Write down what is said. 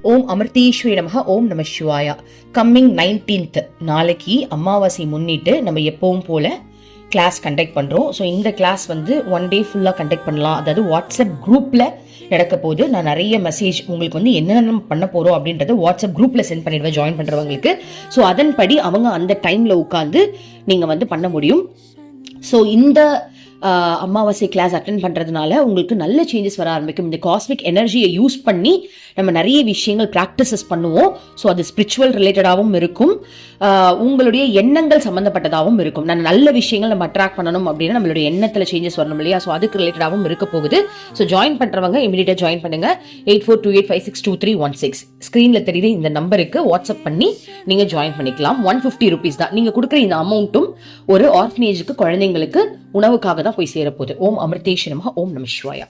ஓம் அமிர்தீஸ்வரி நமக. ஓம் நம சிவாயா. Coming 19th நாளைக்கு அமாவாசை முன்னிட்டு நம்ம எப்பவும் போல கிளாஸ் கண்டக்ட் பண்றோம். ஸோ இந்த கிளாஸ் வந்து 1 day ஃபுல்லாக கண்டக்ட் பண்ணலாம். அதாவது வாட்ஸ்அப் குரூப்ல நடக்க போது நான் நிறைய மெசேஜ் உங்களுக்கு வந்து என்னென்ன பண்ண போறோம் அப்படின்றத வாட்ஸ்அப் குரூப்ல சென்ட் பண்ணிடுவேன் ஜாயின் பண்றவங்களுக்கு. ஸோ அதன்படி அவங்க அந்த டைம்ல உட்காந்து நீங்க வந்து பண்ண முடியும். ஸோ இந்த அமாவாசை கிளாஸ் அட்டென்ட் பண்றதுனால உங்களுக்கு நல்ல சேஞ்சஸ் வர ஆரம்பிக்கும். இந்த காஸ்மிக் எனர்ஜியை யூஸ் பண்ணி நம்ம நிறைய விஷயங்கள் ப்ராக்டிசஸ் பண்ணுவோம். ஸோ அது ஸ்பிரிச்சுவல் ரிலேட்டடாகவும் இருக்கும், உங்களுடைய எண்ணங்கள் சம்பந்தப்பட்டதாகவும் இருக்கும். நான் நல்ல விஷயங்கள் நம்ம அட்ராக்ட் பண்ணணும் அப்படின்னா நம்மளுடைய எண்ணத்துல சேஞ்சஸ் வரணும் இல்லையா? ஸோ அதுக்கு ரிலேட்டடாகவும் இருக்க போகுது. ஸோ ஜாயின் பண்றவங்க இமீடியட்டா ஜாயின் பண்ணுங்க. 8428562316 ஸ்கிரீன்ல தெரியுது இந்த நம்பருக்கு வாட்ஸ்அப் பண்ணி நீங்க ஜாயின் பண்ணிக்கலாம். 150 rupees தான். நீங்க கொடுக்குற இந்த அமௌண்ட்டும் ஒரு ஆர்ஃபனேஜுக்கு குழந்தைங்களுக்கு உணவுக்காக தான் போய் சேரப்போகுது. ஓம் அமிர்தேஸ்வரி நமக. ஓம் நம சிவாயா.